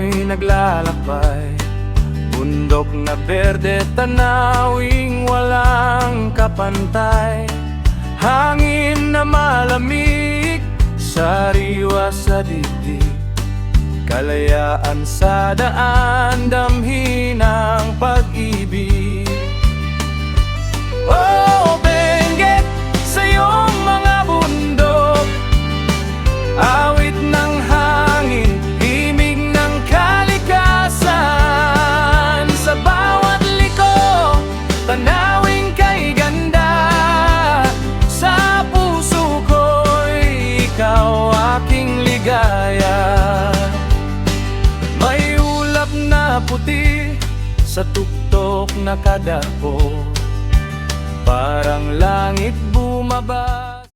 ako'y naglalakbay, bundok na berde, tanawing walang kapantay, hangin na malamig, sariwa sa dibdib, kalayaan sa daan, damhin ang pag-ibig. Oh, Benguet, sa iyong mga bundok, awit ng hangin, himig ng kalikasan, sa bawat liko, tanawing kay ganda, sa puso ko'y ikaw aking ligaya. May ulap na puti sa tuktok na kadapo, parang langit bumaba.